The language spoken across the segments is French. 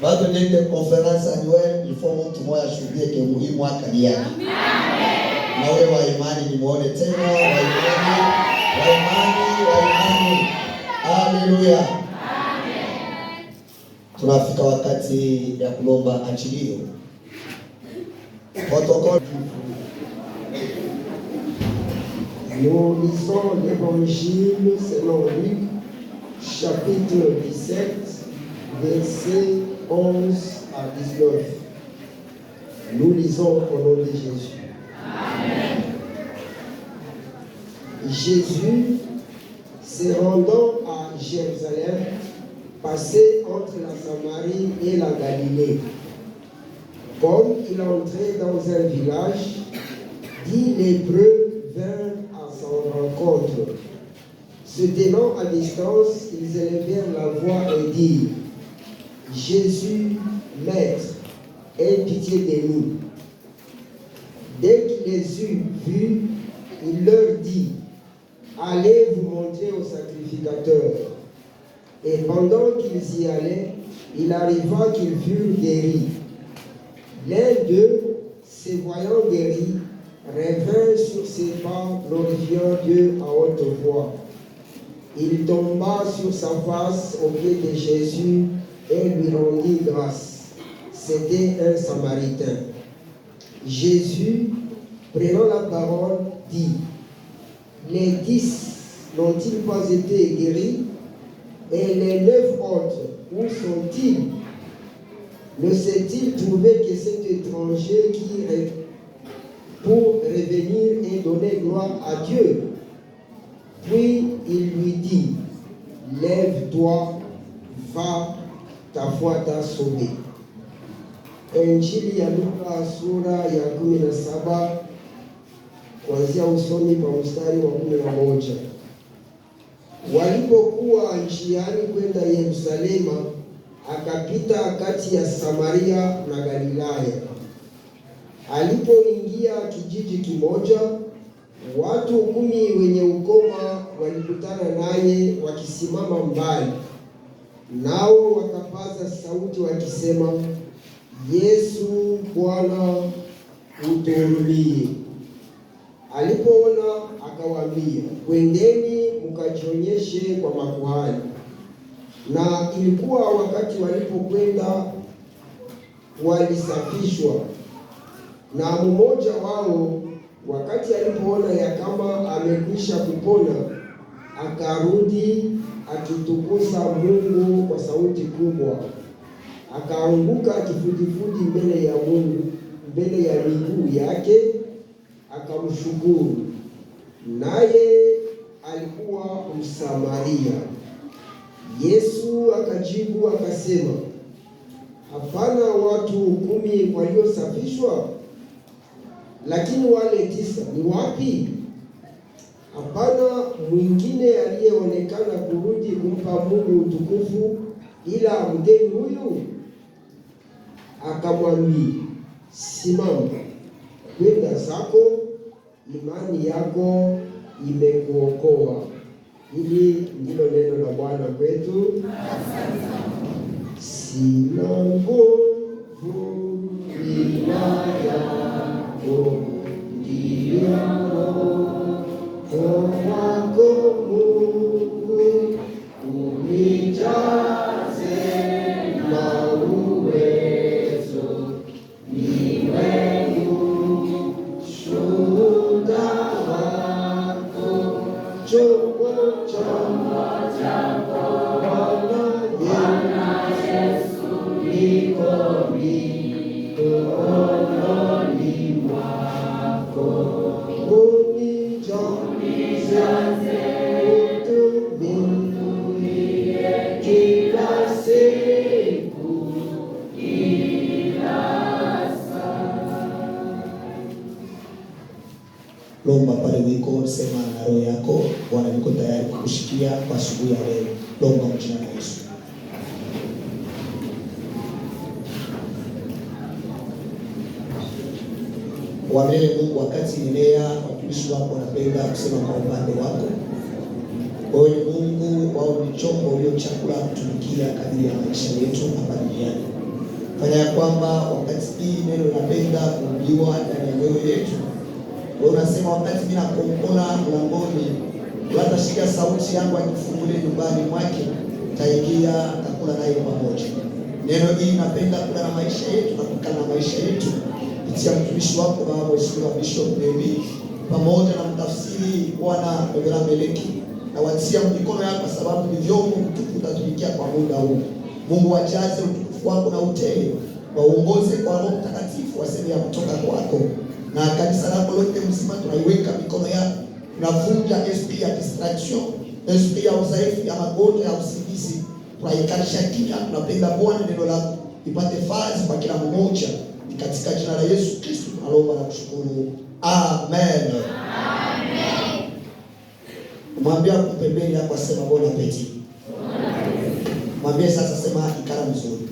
Bado niende conference annuelle, il faut mtu mmoja ashuhudie ke muhimu mwaka ni yake. Amen. Na wewe wa imani nimuone tena, wa imani. Haleluya. Amen. Tunafika wakati ya kulomba achilio. Protocole. Nous lisons l'évangile selon Luc, chapitre 17, versets 11 à 19. Nous lisons au nom de Jésus. Amen. Jésus, se rendant à Jérusalem, passait entre la Samarie et la Galilée. Comme il entrait dans un village, 10 lépreux vinrent à son rencontre. Se tenant à distance, ils élevèrent la voix et dirent: Jésus, Maître, aie pitié de nous. Dès qu'il les eut vus, il leur dit: Allez vous montrer au sacrificateur. Et pendant qu'ils y allaient, il arriva qu'ils furent guéris. L'un d'eux, se voyant guéri, revint sur ses pas, glorifiant Dieu à haute voix. Il tomba sur sa face aux pieds de Jésus et lui rendit grâce. C'était un Samaritain. Jésus, prenant la parole, dit: Les 10 n'ont-ils pas été guéris? Et les 9 autres, où sont-ils? Ne s'est-il trouvé que cet étranger qui pour revenir et donner gloire à Dieu? Puis il lui dit: Lève-toi, va, ta foi t'a sauvé. Injili ya Luka sura ya 17 kuanzia usomi pa mstari wa 11. Walipokuwa njiani kwenda Yerusalema, akapita kati ya Samaria na Galilaya. Alipoingia kijiji kimoja, watu 10 wenye ukoma walikutana naye wakisimama mbali. Nao wakapaza sauti wakisema: Yesu, Bwana, utuhurumie. Alipoona akawaambia: Kwendeni mkajionyeshe kwa makuhani. Na ilikuwa wakati walipokwenda walisafishwa. Na mmoja wao, wakati alipoona ya kama amekwisha kupona, akarudi akitukuza Mungu kwa sauti kubwa. Akaanguka kifudifudi mbele ya Mungu, mbele ya miguu yake, akamshukuru. Naye alikuwa Msamaria. Yesu akajibu akasema: Hapana watu 10 waliosafishwa? Lakini wale 9 ni wapi? Hapana mwingine aliyeonekana kurudi kumpa Mungu utukufu ila mgeni huyu? Akamwambia: Simama, kwenda zako, imani yako imekuokoa. Hili ndilo neno la Bwana kwetu. Sina nguvu ila yako, ndiyo Roho wako Mungu, unijaze na uwezo, niwe shuhuda wako, chombo chako Bwana Yesu, niko mikononi mwako. Unijaze utumikie kila siku, kila saa. Lomba pale wiko, sema na roho yako: Bwana, niko tayari kukushikia kwa asubuhi ya leo. Lomba kwa jina la Yesu. Wamele Mungu, wakati Nilea watumishi wako wanapenda kusema kwa upande wako. Wewe Mungu, wao ni chombo ulio chakula kutumikia kadiri ya maisha yetu hapa duniani. Fanya ya kwamba wakati hii neno linapenda kuhubiriwa ndani ya mioyo yetu. Wewe unasema wakati mimi nakonkola mlangoni, hata shikia sauti yangu akifungulia nyumbani mwake, taingia takula naye pamoja. Neno hili napenda kula na maisha yetu na kukaa na maisha yetu. Kupitia mtumishi wako Baba Mheshimiwa Bishop Nehemi pamoja na mtafsiri Bwana Reverend Meleki, na watia mikono yako kwa sababu ni vyombo tutatumikia kwa muda huu. Mungu wajaze utukufu wako na utele, waongoze kwa Roho Mtakatifu waseme ya kutoka kwako. Na kanisa lako lote mzima tunaiweka mikono yako. Tunavunja esprit ya distraction, esprit ya udhaifu, ya magonjwa, ya usingizi. Tunaikanisha kimya. Tunapenda Bwana neno lako ipate fazi kwa kila mmoja. Katika jina la Yesu Kristo tunaomba na kushukuru. Amen. Amen. Mwambie pembeni yako asema bon appétit. Mwambie sasa sema ikala mzuri.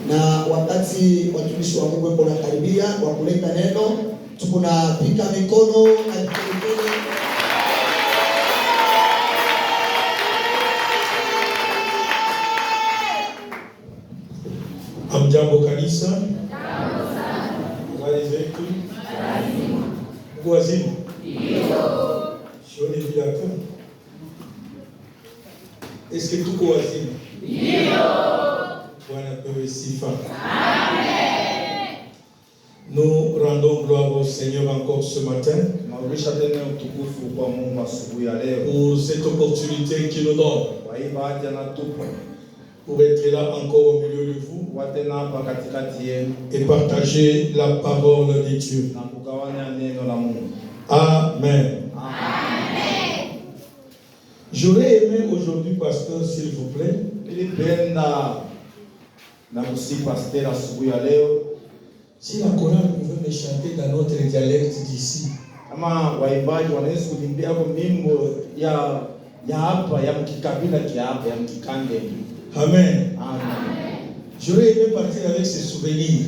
Na wakati watumishi wa Mungu wako nakaribia kwa kuleta neno, tunapika mikono na mikono. Amjambo kanisa. Habari zetu? Mungu wazima? Ndio. Shoni bila tu. Est-ce que tuko wazima? Ndio. Bwana pewe sifa. Amen. Nous rendons gloire au Seigneur encore ce matin pour cette opportunité qu'il nous donne pour être là encore au milieu de vous et partager la parole de Dieu. Amen. Amen. J'aurais aimé aujourd'hui, pasteur, s'il vous plaît, si la chorale pouvait me chanter dans notre dialecte d'ici. Amen. J'aurais aimé partir avec ces souvenirs.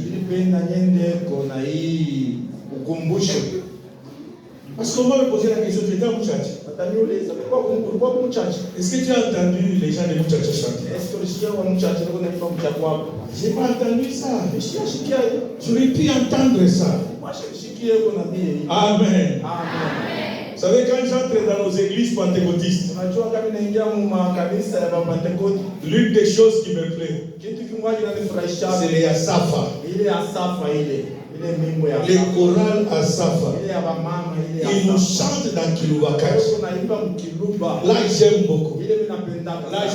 Parce qu'on va me poser la question, tu étais à Mouchachi. Est-ce que tu as entendu les gens de Mouchachi chanter? J'ai pas entendu ça. J'aurais pu entendre ça. Amen. Vous savez, quand j'entre dans nos églises pentecôtistes, l'une des choses qui me plaît, c'est les Asafa. Les chorales Asafa. Ils nous chantent dans Kilubakati. Là, j'aime beaucoup. Là,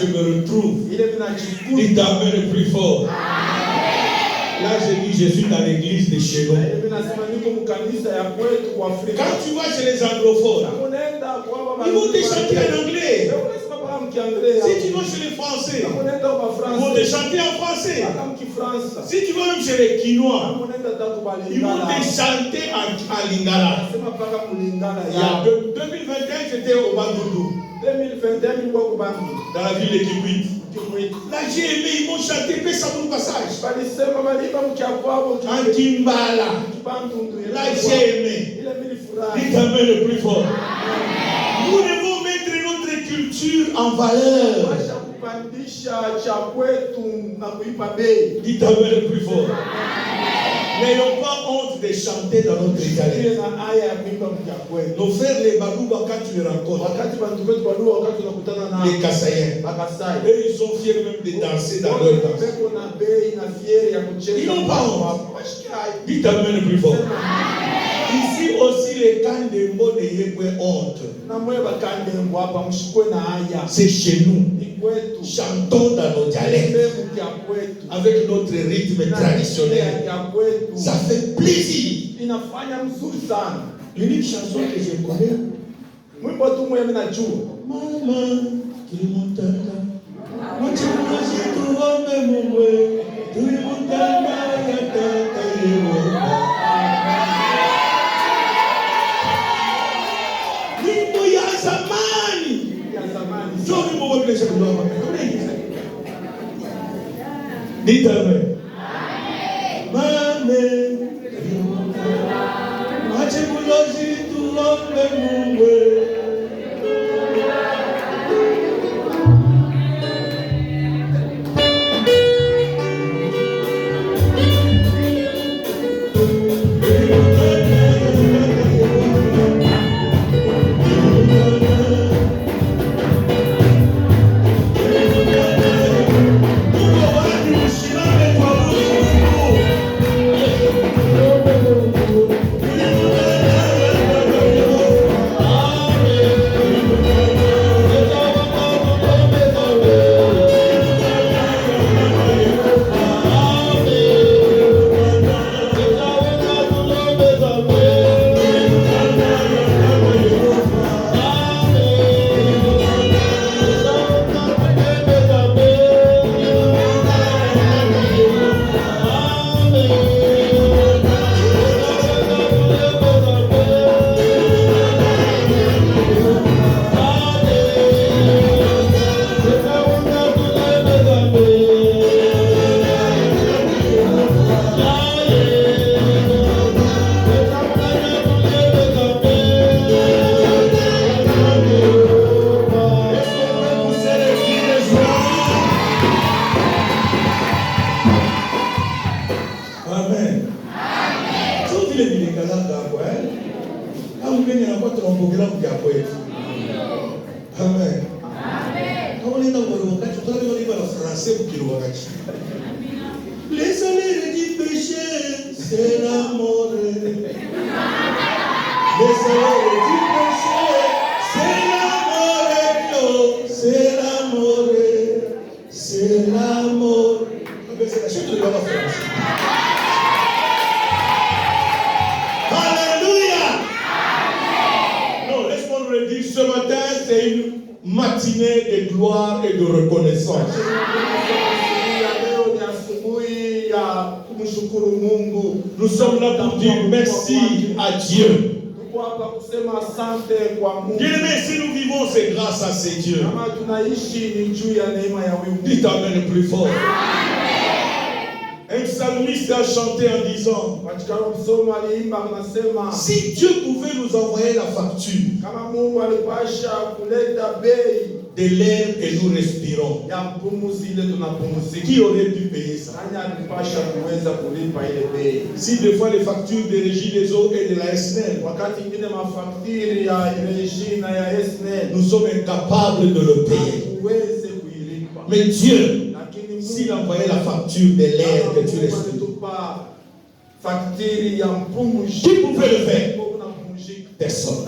je me retrouve. Dites Amen le plus fort. Là, je dis, je suis dans l'église de chez nous. Quand tu vas chez les anglophones, ils vont te chanter en anglais. Si tu vas chez les Français, ils vont te chanter en français. Si tu vas même chez les Quinois, ils vont te chanter en Lingala. Il y a 2021, j'étais au Bandoudou, dans la ville de Kikwit. Là, j'ai aimé, ils m'ont chanté, mais ça pour le passage. En Kimbala. Là, j'ai aimé. Dites Amen le plus fort. Nous devons mettre notre culture en valeur. Dites Amen le plus fort. N'ayons pas honte de chanter dans notre dialecte. Nos frères les Badouba, quand tu les rencontres, les Kassaïens, eux ils sont fiers même de danser dans leur danse. Ils n'ont pas honte. Dites Amen le plus fort. Ici aussi les Kandembo n'ayez pas honte. C'est chez nous. Chantons dans nos dialectes avec notre rythme traditionnel. Ça fait plaisir. L'unique chanson que je connais, Maman, dites Amen. Amen. Les salaires du péché, c'est la mort. Les salaires du péché, c'est la mort. C'est la mort. C'est la mort. C'est la chute de la France. Alléluia. Non, laisse-moi le dire, ce matin, c'est une matinée de gloire et de reconnaissance. Nous sommes là pour dire merci à Dieu. Bien-aimés, si nous vivons, c'est grâce à ces dieux. Dites amen le plus fort. Un psalmiste a chanté en disant, si Dieu pouvait nous envoyer la facture de l'air que nous respirons, qui aurait pu payer ça? Si des fois les factures de Régie des eaux et de la SNEL, nous sommes incapables de le payer. Mais Dieu, s'il envoyait la facture de l'air que tu respires, qui pouvait le faire? Personne.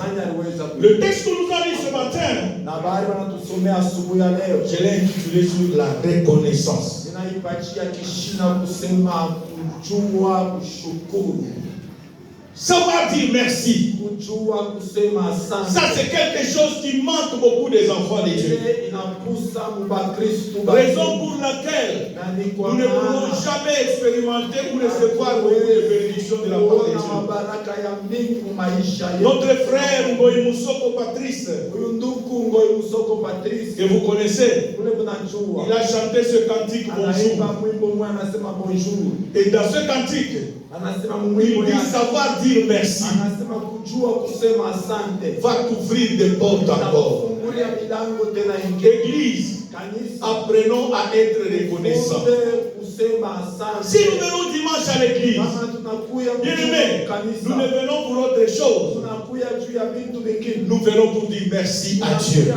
Le texte que nous avons lu ce matin, je l'ai intitulé sur la reconnaissance. Savoir dire merci. Ça, c'est quelque chose qui manque beaucoup des enfants de Dieu. Raison pour laquelle nous ne pouvons jamais expérimenter ou recevoir beaucoup de bénédictions de la part de Dieu. Notre frère Ngoï Moussoko Patrice, que vous connaissez, il a chanté ce cantique bonjour. Et dans ce cantique, il dit savoir dire merci va t'ouvrir des portes encore. Église, apprenons à être reconnaissants. Si nous venons dimanche à l'église, bien aimés, nous ne venons pour autre chose. Nous venons pour dire merci à Dieu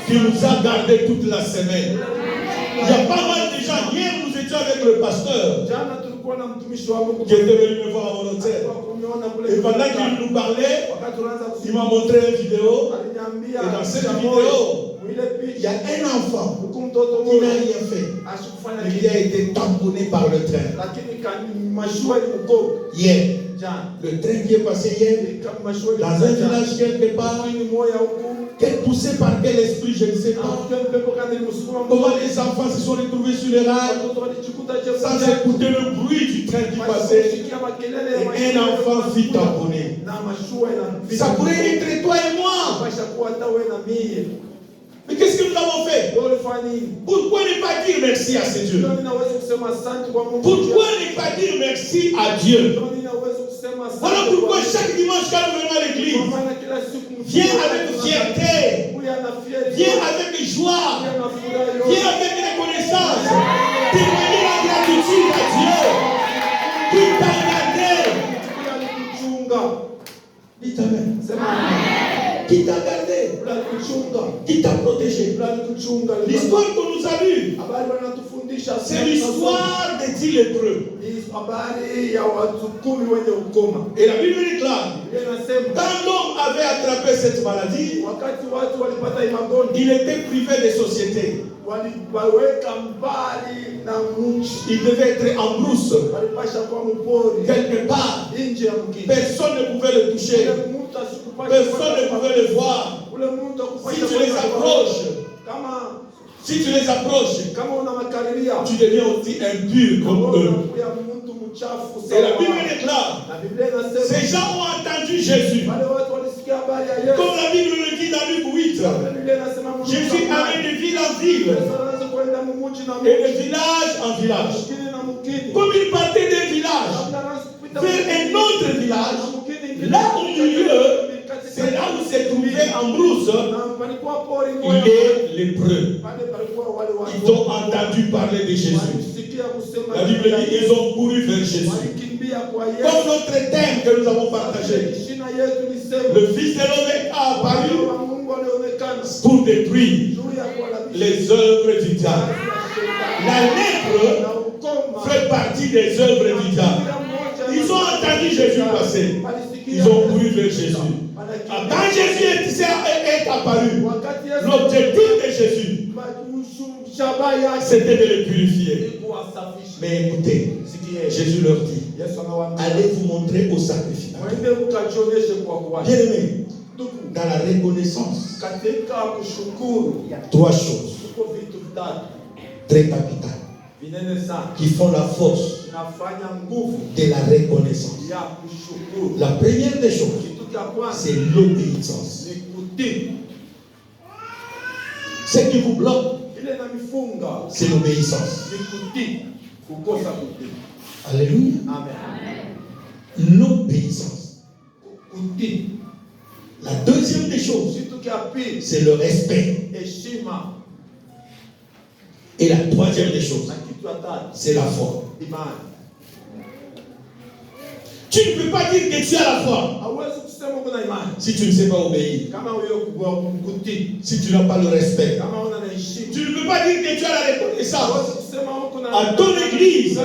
qui nous a gardés toute la semaine. Il y a pas mal de gens. Hier, nous étions avec le pasteur qui était venu me voir à mon hôtel. Et pendant qu'il nous parlait, il m'a montré une vidéo. Et dans cette vidéo, il y a un enfant qui n'a rien fait. Mais qui a été tamponné par le train. Hier, le train qui est passé hier, dans un village quelque part, poussé par quel esprit, je ne sais pas. Comment les enfants se sont retrouvés sur les rails sans écouter le bruit du train qui passait. Et un enfant fut tamponné. Ça pourrait être toi et moi. Mais qu'est-ce que nous avons fait? Pourquoi ne pas dire merci à ces dieux? Pourquoi ne pas dire merci à Dieu? Voilà pourquoi chaque dimanche quand nous venons à l'église, viens avec fierté, viens avec joie, viens avec reconnaissance, témoigner la gratitude à Dieu qui t'a gardé. Dites amen. Qui t'a gardé, qui t'a protégé. L'histoire que nous avons lue, c'est l'histoire des 10 lépreux. Et la Bible déclare, quand l'homme avait attrapé cette maladie, il était privé de société. Il devait être en brousse, quelque part. Personne ne pouvait le toucher. Personne ne pouvait le voir. Si tu les approches, tu deviens aussi impur comme eux. Et la Bible déclare, ces gens ont entendu Jésus. Comme la Bible le dit dans Luc 8, Jésus allait de ville en ville et de village en village. Comme il partait d'un village vers un autre village, là au milieu, c'est là où s'est trouvé en brousse, il est lépreux. Ils ont entendu parler de Jésus. La Bible dit qu'ils ont couru vers Jésus. Comme notre thème que nous avons partagé, le Fils de l'homme est apparu pour détruire les œuvres du diable. La lèpre fait partie des œuvres du diable. Ils ont entendu Jésus passer. Ils ont couru vers Jésus. Quand Jésus est apparu, l'objectif de Jésus, c'était de les purifier. Mais écoutez, Jésus leur dit, allez vous montrer au sacrificateur. Bien aimé, dans la reconnaissance, il y a trois choses très capitales qui font la force de la reconnaissance. La première des choses, c'est l'obéissance. Ce qui vous bloque, c'est l'obéissance. Alléluia. L'obéissance. La deuxième des choses, c'est le respect. Et la troisième des choses, c'est la foi. Tu ne peux pas dire que tu as la foi si tu ne sais pas obéir, si tu n'as pas le respect. Tu ne peux pas dire que tu as la reconnaissance à ton église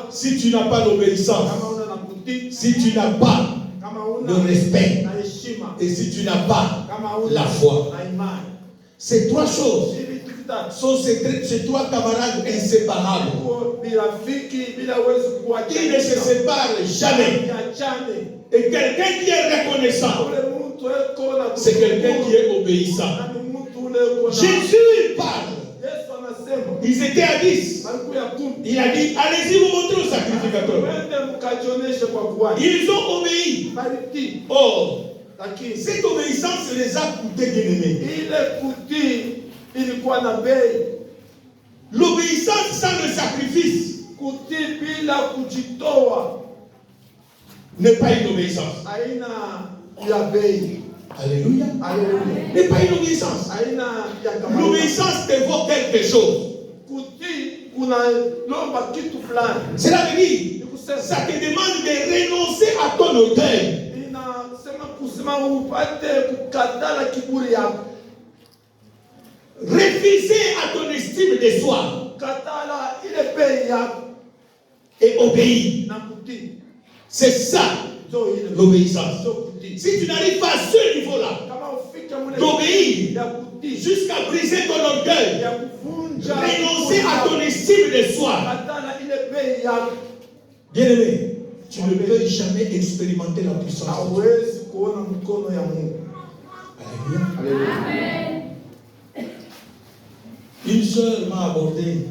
si tu n'as pas l'obéissance, si tu n'as pas le respect et si tu n'as pas la foi. Ces trois choses sont ces trois camarades inséparables. Ils ne se séparent jamais. Et quelqu'un qui est reconnaissant, c'est quelqu'un qui est obéissant. Jésus parle. Ils étaient à 10. Il a dit, allez-y vous montrer au sacrificateur. Ils ont obéi. Oh, cette obéissance les a coûtés bien-aimés. L'obéissance sans le sacrifice n'est pas une obéissance. Alléluia. N'est pas une obéissance. L'obéissance t'évoque quelque chose. Cela veut dire, ça te demande de renoncer à ton orgueil. Refuser à ton estime de soi et obéir. C'est ça l'obéissance. Si tu n'arrives pas à ce niveau-là d'obéir jusqu'à briser ton orgueil, renoncer à ton estime de soi, bien aimé, tu ne peux jamais expérimenter la puissance. Alléluia. Une sœur m'a abordé.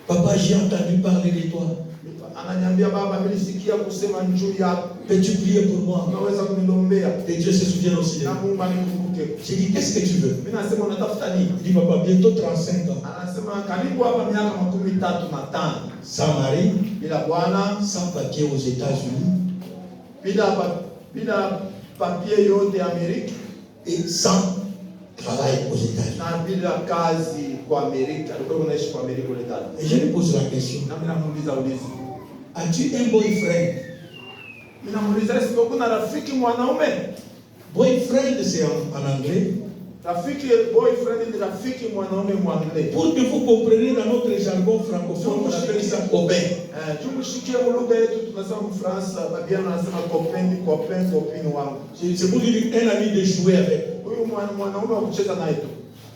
Papa, j'ai entendu parler de toi. Peux-tu prier pour moi? Et Dieu se souvient aussi de moi. J'ai dit, qu'est-ce que tu veux? Il dit, papa, bientôt 35 ans. Sans mari, sans papier aux États-Unis, et sans travail aux États-Unis. Et je lui pose la question. As-tu un boyfriend? Boyfriend, c'est en anglais. Pour que vous compreniez dans notre jargon francophone, on appelle ça copain. C'est pour dire un ami de jouer avec.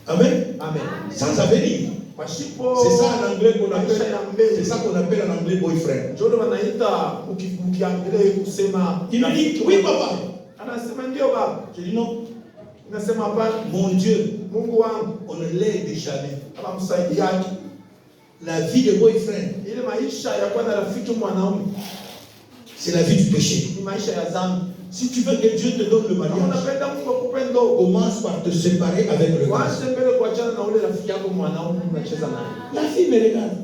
Amen. Sans avenir. C'est ça en anglais qu'on appelle. C'est ça qu'on appelle en anglais boyfriend. Il me dit oui papa. Je dis non. Mon Dieu, on ne l'aide jamais. La vie de boyfriend, c'est la vie du péché. Si tu veux que Dieu te donne le mariage, commence par te séparer avec le gars. La fille me regarde.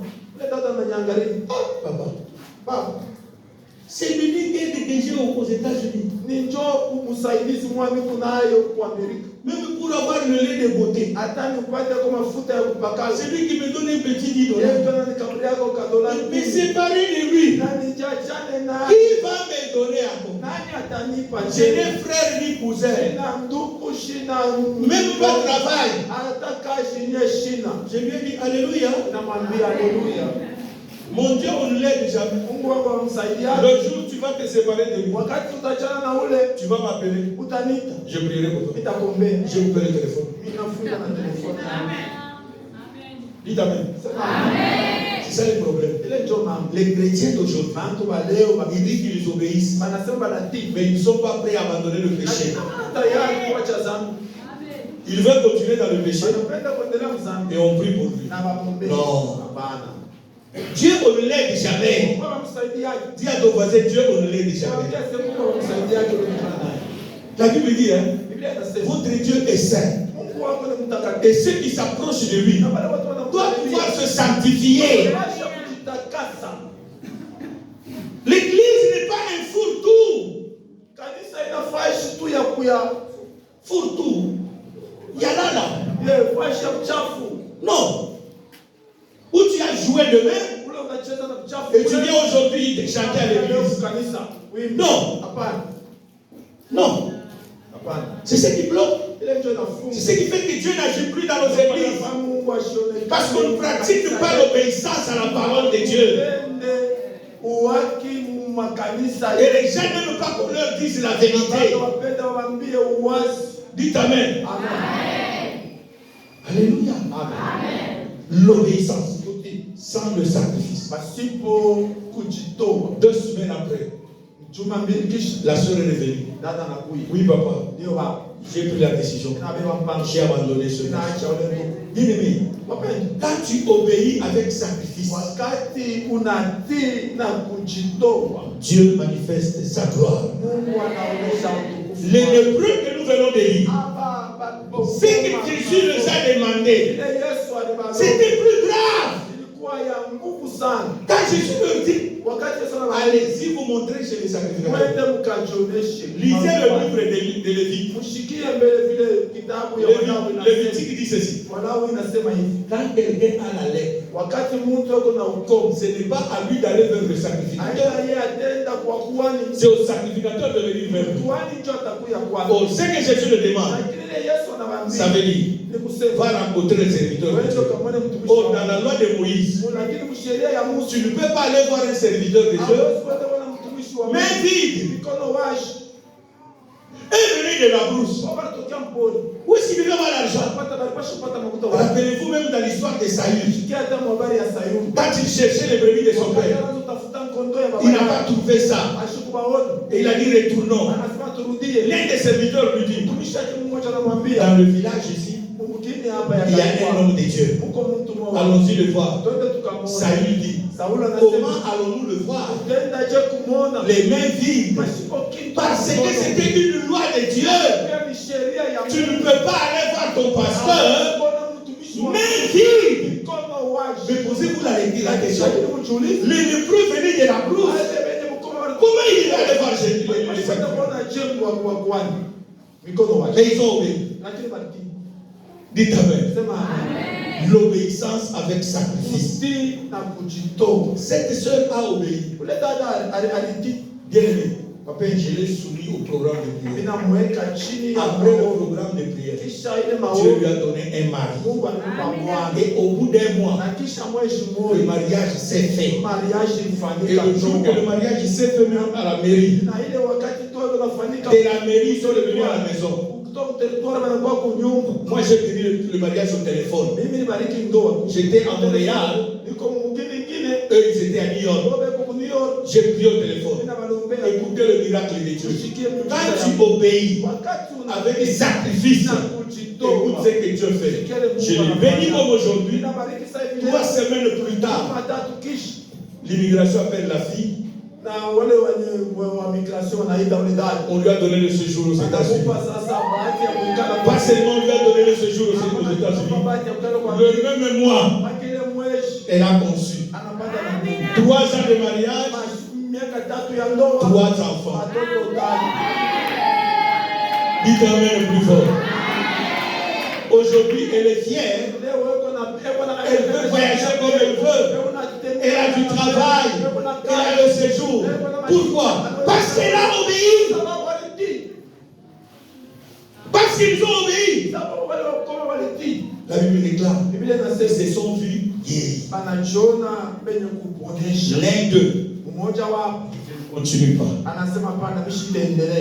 Papa, c'est l'unique aide que j'ai aux États-Unis. Même pour avoir le lait de beauté. C'est lui qui me donne un petit $10. Me séparer de lui. Qui va me donner à quoi? Je n'ai frère ni cousin. Même pas travail. Je lui ai dit Alléluia. Mon Dieu, on ne l'aide jamais. Le jour où tu vas te séparer de lui, tu vas m'appeler. Je prierai pour toi. Je vous paierai le téléphone. Dites Amen. C'est ça le problème. Les chrétiens d'aujourd'hui, ils disent qu'ils obéissent, mais ils ne sont pas prêts à abandonner le péché. Ils veulent continuer dans le péché et on prie pour lui. Non. Dieu, on ne l'aide jamais. Dis à ton voisin, Dieu, on ne l'aide jamais. La Bible dit, hein, votre Dieu est saint. Et ceux qui s'approchent de lui doivent pouvoir se sanctifier. L'église n'est pas un fourre-tout. Fourre-tout. Yalala. Non. Où tu as joué demain et tu viens aujourd'hui te chanter à l'église. Non. Non. C'est ce qui bloque. C'est ce qui fait que Dieu n'agit plus dans nos églises. Parce qu'on ne pratique pas l'obéissance à la parole de Dieu. Et les gens n'aiment pas qu'on leur dise la vérité. Dites Amen. Alléluia. L'obéissance sans le sacrifice. 2 semaines après, la soeur est revenue. Oui, papa. J'ai pris la décision. J'ai abandonné ce péché. Bien-aimé, quand tu obéis avec sacrifice, Dieu manifeste sa gloire. Les lépreux que nous venons de lire, ce que Jésus nous a demandé, c'était plus grave. Quand Jésus leur dit, allez-y vous montrer chez les sacrificateurs. Lisez le livre de Lévitique. Lévitique dit ceci. Quand quelqu'un a la lèpre, ce n'est pas à lui d'aller vers le sacrificateur. C'est au sacrificateur de venir vers lui. Oh, ce que Jésus le demande, ça veut dire, va rencontrer les serviteurs. Oh, dans la loi de Moïse, tu ne peux pas aller voir un serviteur de Dieu, mais vide. Et venez de la brousse. Où est-ce qu'il veut avoir l'argent? Rappelez-vous même dans l'histoire de Saül. Quand il cherchait les brebis de son père, il n'a pas trouvé ça. Et il a dit retournons. L'un des serviteurs lui dit, dans le village ici, il y a un homme de Dieu. Allons-y le voir. Saül dit, comment allons-nous le voir? Les mains vides. Parce que c'était une loi de Dieu. Tu ne peux pas aller voir ton pasteur mains vides. Mais posez-vous la question. Les lépreux venaient de la brousse. Comment il va aller voir Jésus? Mais ils ont obéi. Dites Amen. L'obéissance avec sacrifice. Cette sœur a obéi. Bien aimé, papa, je l'ai soumis au programme de prière. Après le programme de prière, Dieu lui a donné un mari. Et au bout d'un mois, le mariage s'est fait. Et le jour que le mariage s'est fait, même à la mairie, de la mairie, ils sont revenus à la maison. Moi j'ai pris le mariage au téléphone. J'étais à Montréal. Eux ils étaient à New York. J'ai pris au téléphone. Écoutez le miracle de Dieu. Quand tu obéis avec des sacrifices, écoute ce que Dieu fait. Je l'ai béni comme aujourd'hui. 3 semaines plus tard, l'immigration appelle la fille. On lui a donné le séjour aux États-Unis. Pas seulement on lui a donné le séjour aux États-Unis. Le même mois, elle a conçu. 3 ans de mariage, 3 enfants. Dites Amen le plus fort. Aujourd'hui, elle est fière. Elle peut voyager comme elle veut. Elle a du travail. Elle a le séjour. Pourquoi? Parce qu'elle a obéi. Parce qu'ils ont obéi. La Bible déclare qu'ils se sont vus guéris. L'un d'eux ne continue pas.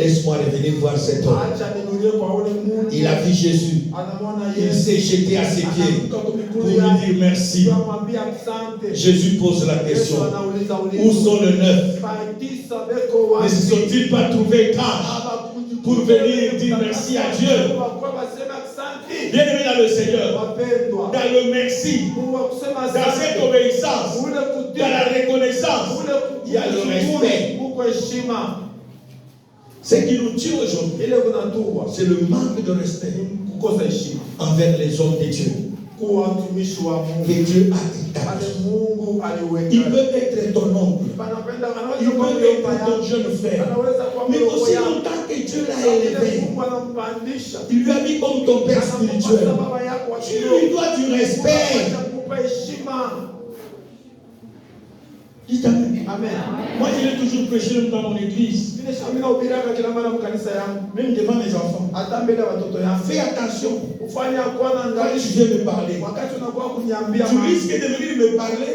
Laisse-moi revenir voir cet homme. Il a vu Jésus. Il s'est jeté à ses pieds pour lui dire merci. Jésus pose la question. Où sont les 9? Ne se sont-ils pas trouvés tard pour venir dire merci à Dieu? Bien-aimé dans le Seigneur, dans le merci, dans cette obéissance, dans la reconnaissance, il y a le respect. Ce qui nous tue aujourd'hui, c'est le manque de respect envers les hommes de Dieu que Dieu a établi. Il peut être ton oncle, il peut être ton jeune frère, mais aussi longtemps que Dieu l'a élevé, il lui a mis comme ton père spirituel. Tu lui dois du respect. Dites Amen. Moi, je l'ai toujours prêché dans mon église, même devant mes enfants. Fais attention. Quand tu viens me parler, tu risques de venir me parler.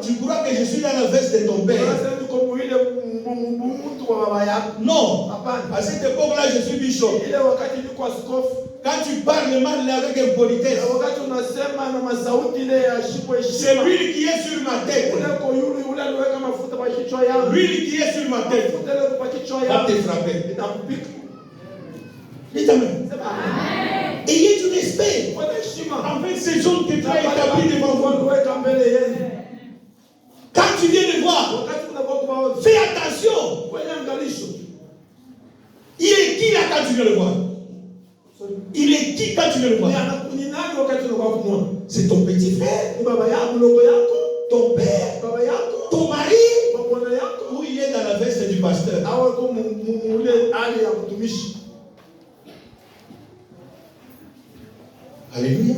Tu crois que je suis dans la veste de ton père. Non. À cette époque-là, je suis bishop. Quand tu parles mal avec impolitesse, c'est l'huile qui est sur ma tête. L'huile qui est sur ma tête va te frapper. Dites Amen. Ayez du respect envers ces hommes que tu as établis devant vous. Quand tu viens le voir, fais attention. Il est qui là quand tu viens le voir? Il est qui quand tu viens le voir? C'est ton petit frère, ton père, ton mari, ou il est dans la veste du pasteur. Alléluia.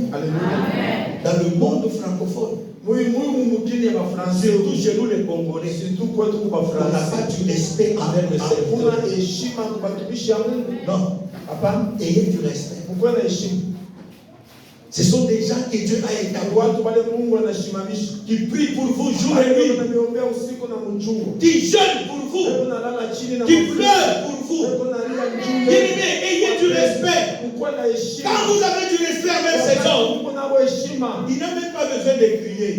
Dans le monde francophone, surtout chez nous les Congolais, on n'a pas du respect envers le serviteur. Non, ayez du respect. Ce sont des gens que Dieu a établis, qui prient pour vous jour et nuit, qui jeûnent pour vous, qui pleurent pour vous. Bien-aimés, ayez du respect. Quand vous avez du respect avec ces hommes, il n'a même pas besoin de crier.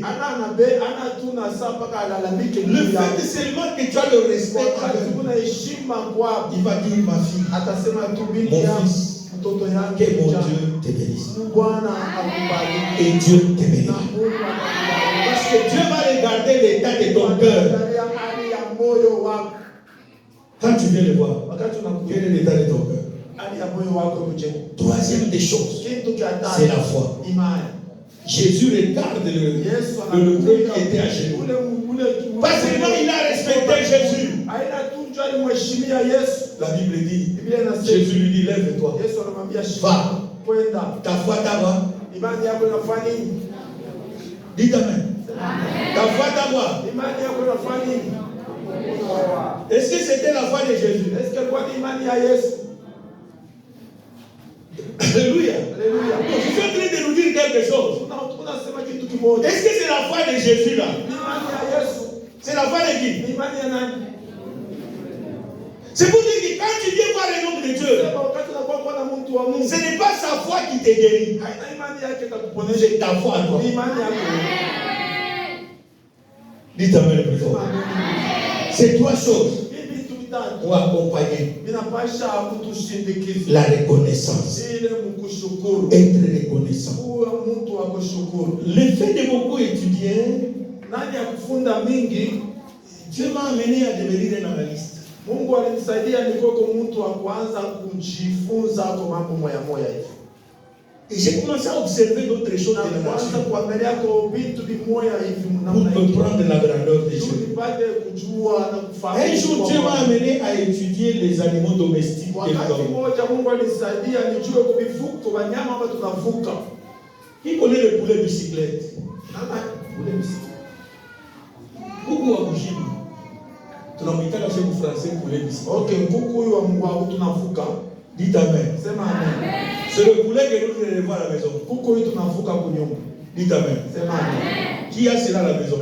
Le fait seulement que tu as le respect avec eux, il va dire ma fille, mon fils, que mon Dieu te bénisse. Et Dieu te bénisse. Parce que Dieu va regarder l'état de ton cœur. Quand tu viens le voir, quel est l'état de ton cœur? Troisième des choses, c'est la foi. Jésus regarde le lépreux qui était à genoux. Pas seulement il a respecté Jésus. La Bible dit, Jésus lui dit, lève-toi. Va. Ta foi t'avoir. Dites Amen. Ta foi t'avoir. Est-ce que c'était la foi de Jésus? Alléluia. Je suis en train de nous dire quelque chose. Est-ce que c'est la foi de Jésus là? C'est la foi de qui? C'est pour dire que quand tu viens voir un homme de Dieu, ce n'est pas sa foi qui te guérit. C'est ta foi à toi. Dites Amen le plus fort. C'est trois choses pour accompagner la reconnaissance. Être reconnaissant. Le fait de beaucoup étudier, Dieu m'a amené à devenir un analyste. Mungu alinisaidia nikuwe mtu wa kwanza kujifunza kwa mambo moya moya hivi. Et j'ai commencé à observer d'autres choses de la nature pour prendre la grandeur de Dieu. Un jour, Dieu m'a amené à étudier les animaux domestiques et l'homme. Qui connaît le poulet bicyclette? Coucou à Bouchim. Tu n'as pas chez vous français poulet bicyclette. Ok, coucou à Mouaou, tu n'as pas. Dites amen. C'est le poulet que nous élevons à la maison. Coucou, tu n'as pas. Dites amen. Qui a cela à la maison?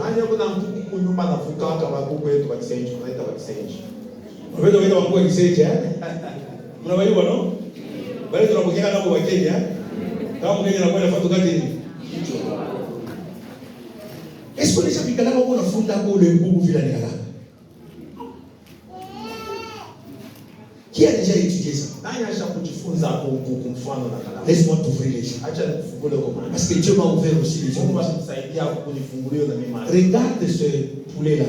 On veut donner un peu de sage, hein? Vous n'avez pas, non? Vous allez trouver qu'il y a un peu de sage, hein? Quand vous avez la photo, est-ce que les Africains ont la fondation pour le bout de la Nigala? Qui a déjà étudié ça? Laisse-moi t'ouvrir les yeux. Parce que Dieu m'a ouvert aussi les yeux. Regarde ce poulet-là.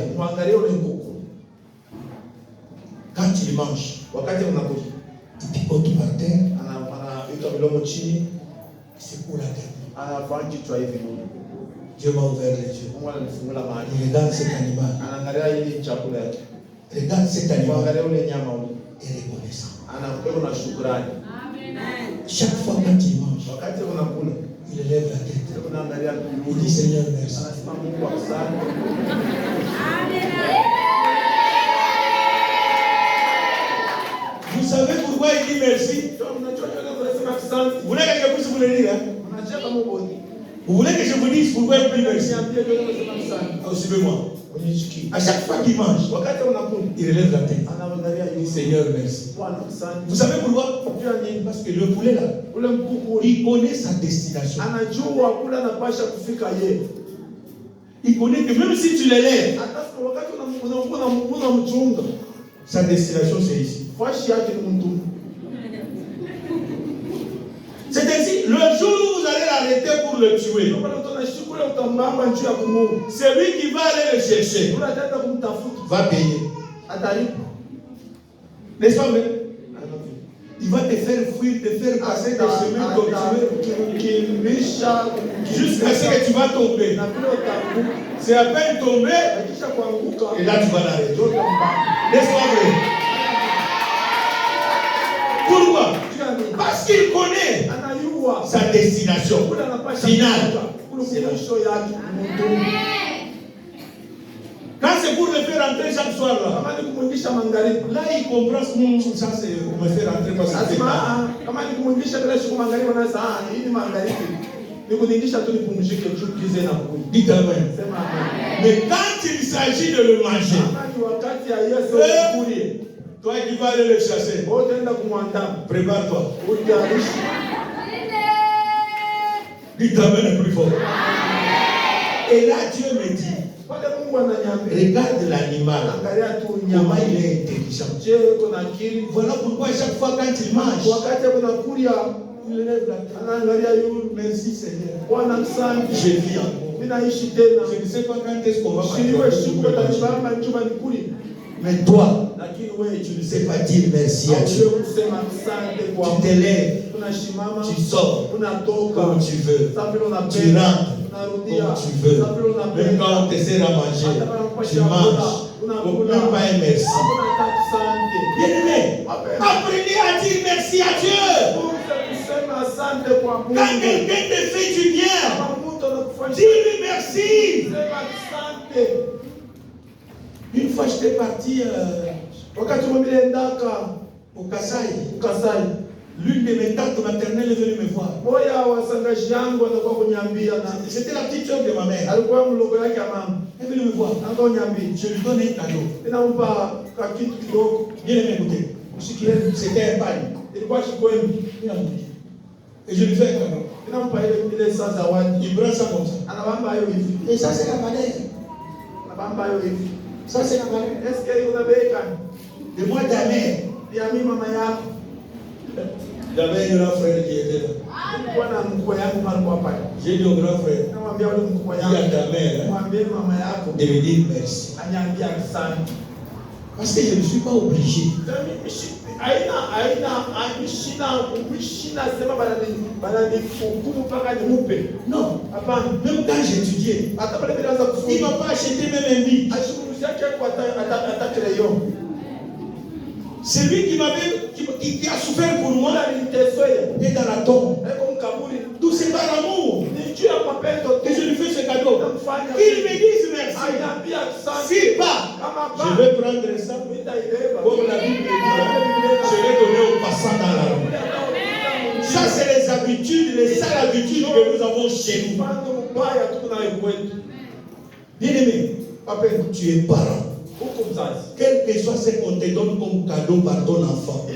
Quand il mange, il picote par terre. Il secoue la tête. Dieu m'a ouvert les yeux. Il regarde cet animal. Regarde cet animal. Et reconnaissant. Chaque fois quand il mange, il élève la tête. Il dit Seigneur, merci. Vous savez pourquoi il dit merci? Vous voulez que je puisse vous le dire? Vous voulez que je vous dise pourquoi il dit merci? Suivez-moi. À chaque fois qu'il mange, il relève la tête. Il dit Seigneur, merci. Vous savez pourquoi? Parce que le poulet là, il connaît sa destination. Il connaît que même si tu l'élèves, sa destination c'est ici. C'est ainsi, le jour où vous allez l'arrêter pour le tuer, celui qui va aller le chercher va payer. N'est-ce pas vrai? Il va te faire fuir, te faire passer des chemins tortueux jusqu'à ce que tu vas tomber. C'est à peine tombé et là tu vas l'arrêter. N'est-ce pas vrai? Pourquoi? Parce qu'il connaît sa destination finale. Quand c'est pour le faire rentrer chaque soir là, il comprend ça, c'est pour me faire rentrer parce que dites amen. Mais quand il s'agit de le manger, toi qui vas aller le chasser, prépare-toi. Dites amen plus fort. Et là Dieu me dit, regarde l'animal, comment il est intelligent. Voilà pourquoi chaque fois quand il mange, il lève la tête. Merci Seigneur. Je vis encore. Je ne sais pas quand est-ce qu'on va partir. Mais toi, tu ne sais pas dire merci à Dieu. Tu te lèves, tu sors comme tu veux, tu rentres comme tu veux. Même quand on te sert à manger, tu manges. Même pas un merci. Bien-aimé, apprenez à dire merci à Dieu. Quand quelqu'un te fait du bien, dis-lui merci. Une fois j'étais parti au Kasai. L'une de mes tantes maternelles est venue me voir. C'était la petite soeur de ma mère. Elle est venue me voir. Je lui donne un cadeau. Bien aimé, écoutez. C'était un pagne. Et je lui fais un cadeau. Il prend ça comme ça. Et ça c'est la valeur. Ça c'est la valeur. Est-ce que vous avez de moi d'amère. J'avais un grand frère qui était là. J'ai dit au grand frère, dis à ta mère de me dire merci. Parce que je ne suis pas obligé. Non. Même quand j'étudiais, il ne m'a pas acheté même un bic. C'est lui qui a souffert pour moi et dans la tombe. Tout c'est par amour que je lui fais ce cadeau. Qu'il me dise merci. Si pas, je vais prendre ça comme la Bible dit. Je vais donner au passant dans la rue. Ça, c'est les habitudes, les sales habitudes que nous avons chez nous. Bien aimé, tu es parent. Quel que soit ce qu'on te donne comme cadeau par ton enfant,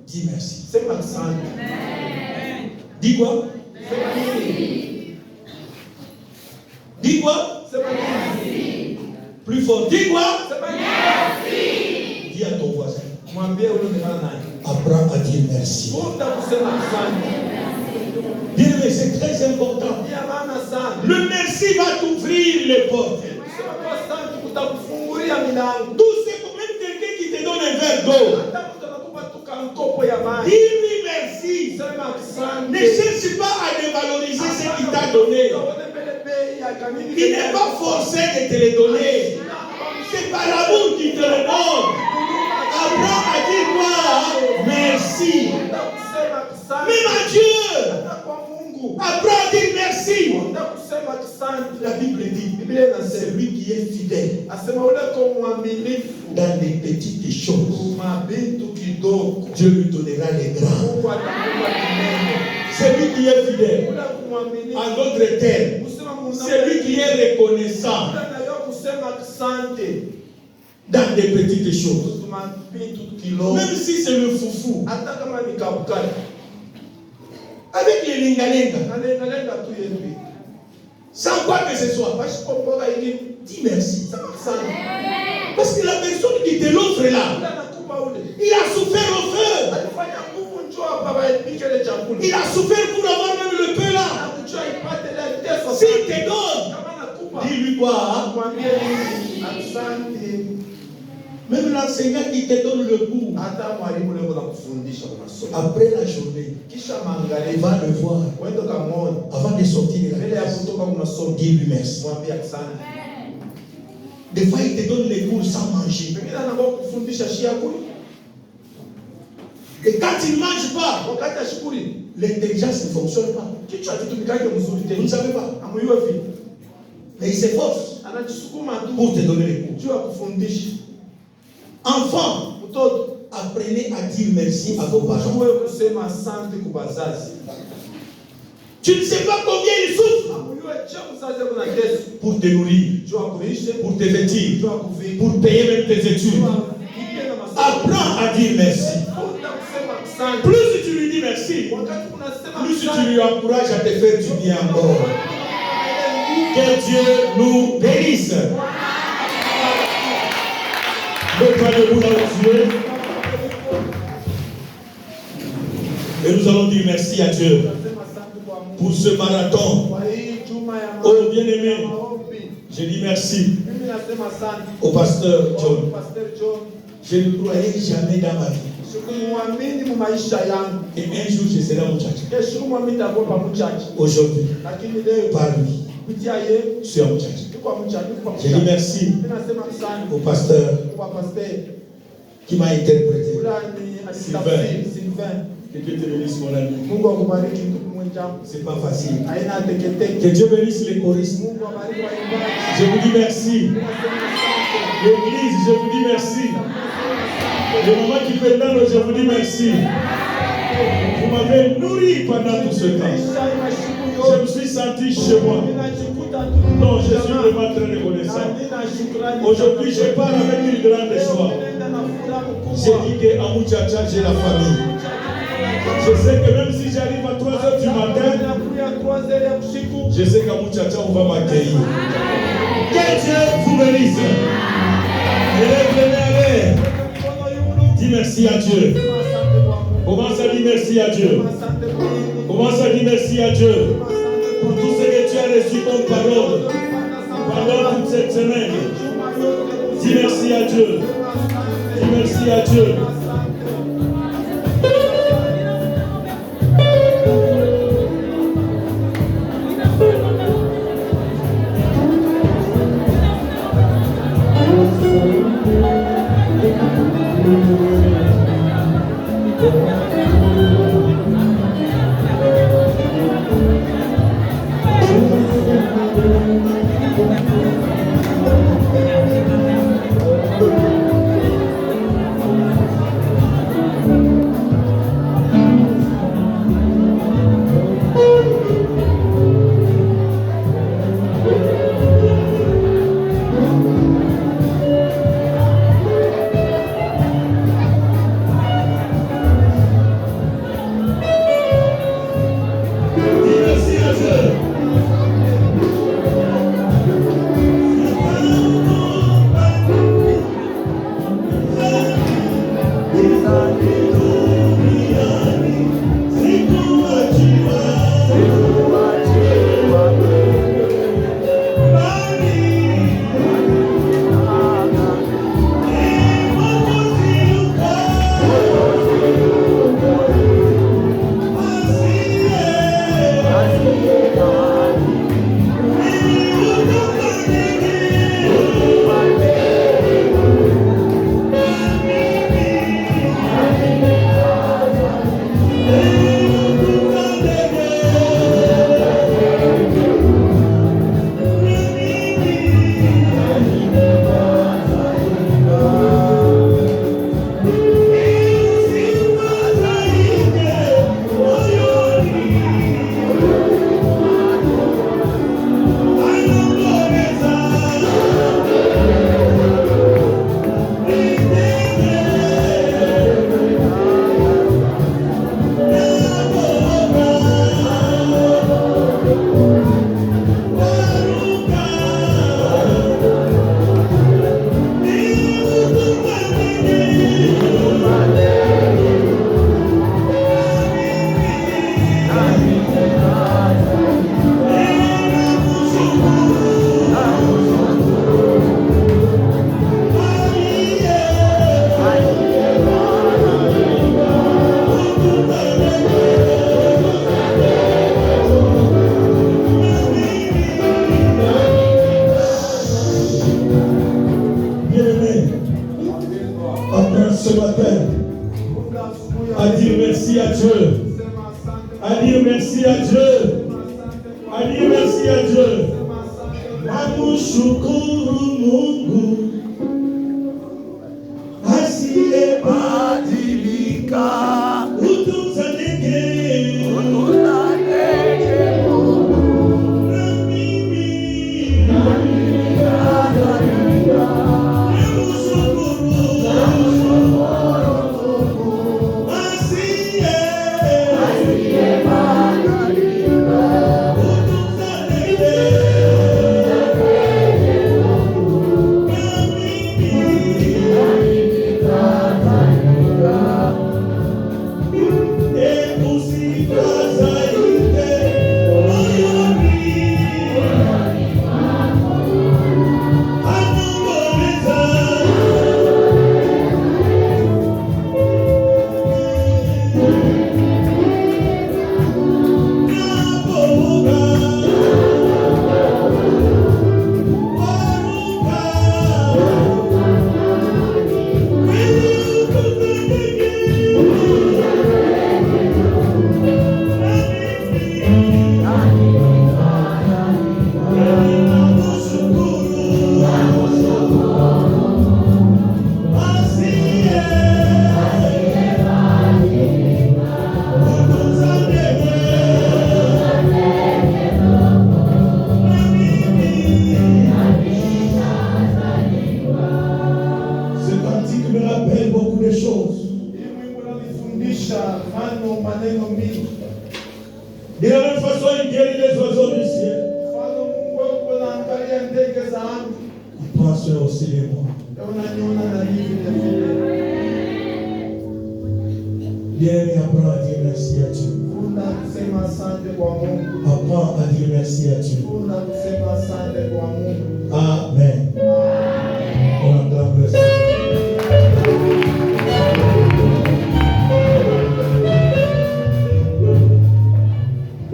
dis merci. Dis quoi? Dis quoi? Plus fort. Dis quoi? Dis à ton voisin. Apprends à dire merci. Bien aimé, c'est très important. Le merci va t'ouvrir les portes. Tout c'est pour même quelqu'un qui te donne un verre d'eau. Dis-lui merci. Ne cherche pas à dévaloriser ce qu'il t'a donné. Il n'est pas forcé de te le donner. C'est par l'amour qu'il te le donne. Apprends à dire quoi? Merci. Même à Dieu. Apprends à dire merci. La Bible dit, c'est lui qui est fidèle dans les petites choses. Dieu lui donnera les grands. C'est lui qui est fidèle. En d'autres termes, c'est lui qui est reconnaissant dans des petites choses. Même si c'est le foufou. Avec les lingalenga. Sans quoi que ce soit. Dis merci. Parce que la personne qui te l'offre là, il a souffert au feu. Il a souffert pour avoir même le peu là. S'il te donne, dis-lui quoi? Même l'enseignant qui te donne le cours, après la journée, il va le voir avant de sortir de la classe. Dis-lui merci. Des fois, il te donne les cours sans manger. Et quand il ne mange pas, l'intelligence ne fonctionne pas. Vous ne savez pas. Mais il s'efforce pour te donner les cours. Enfants, apprenez à dire merci à vos parents. Tu ne sais pas combien ils souffrent pour te nourrir, pour te vêtir, pour payer même tes études. Apprends à dire merci. Plus tu lui dis merci, plus tu lui encourages à te faire du bien encore. Que Dieu nous bénisse. Mets-toi debout là où tu es. Et nous allons dire merci à Dieu pour ce marathon. Oh bien-aimé, je dis merci au pasteur John. Je ne croyais jamais dans ma vie. Et un jour je serai mon tchatch. Aujourd'hui, par lui, je suis mon tchatch. Je dis merci au pasteur qui m'a interprété. Sylvain. Que Dieu te bénisse, mon ami. C'est pas facile. Que Dieu bénisse les choristes. Je vous dis merci. L'église, je vous dis merci. Le moment qui fait mal, je vous dis merci. Vous m'avez nourri pendant tout ce temps. Je me suis senti chez moi. Non, je suis vraiment très reconnaissant. Aujourd'hui, je pars avec une grande joie. J'ai dit qu'à Mouchacha, j'ai la famille. Je sais que même si j'arrive à 3h du matin, je sais qu'à Mouchacha, on va m'accueillir. Que Dieu vous bénisse. Élève-les. Dis merci à Dieu. Commence à dire merci à Dieu. Commence à dire merci à Dieu pour tout ce que tu as reçu comme parole pendant toute cette semaine. Dis merci à Dieu. Dis merci à Dieu. merci à Dieu. Allez, merci à Dieu. Namushukuru Mungu asiyebadilika. Utunzaneke Mungu na mimi de la même façon, il guérit les oiseaux du ciel. Il prend soin aussi de moi. Bien-aimé, apprends à dire merci à Dieu. Apprends à dire merci à Dieu. Amen.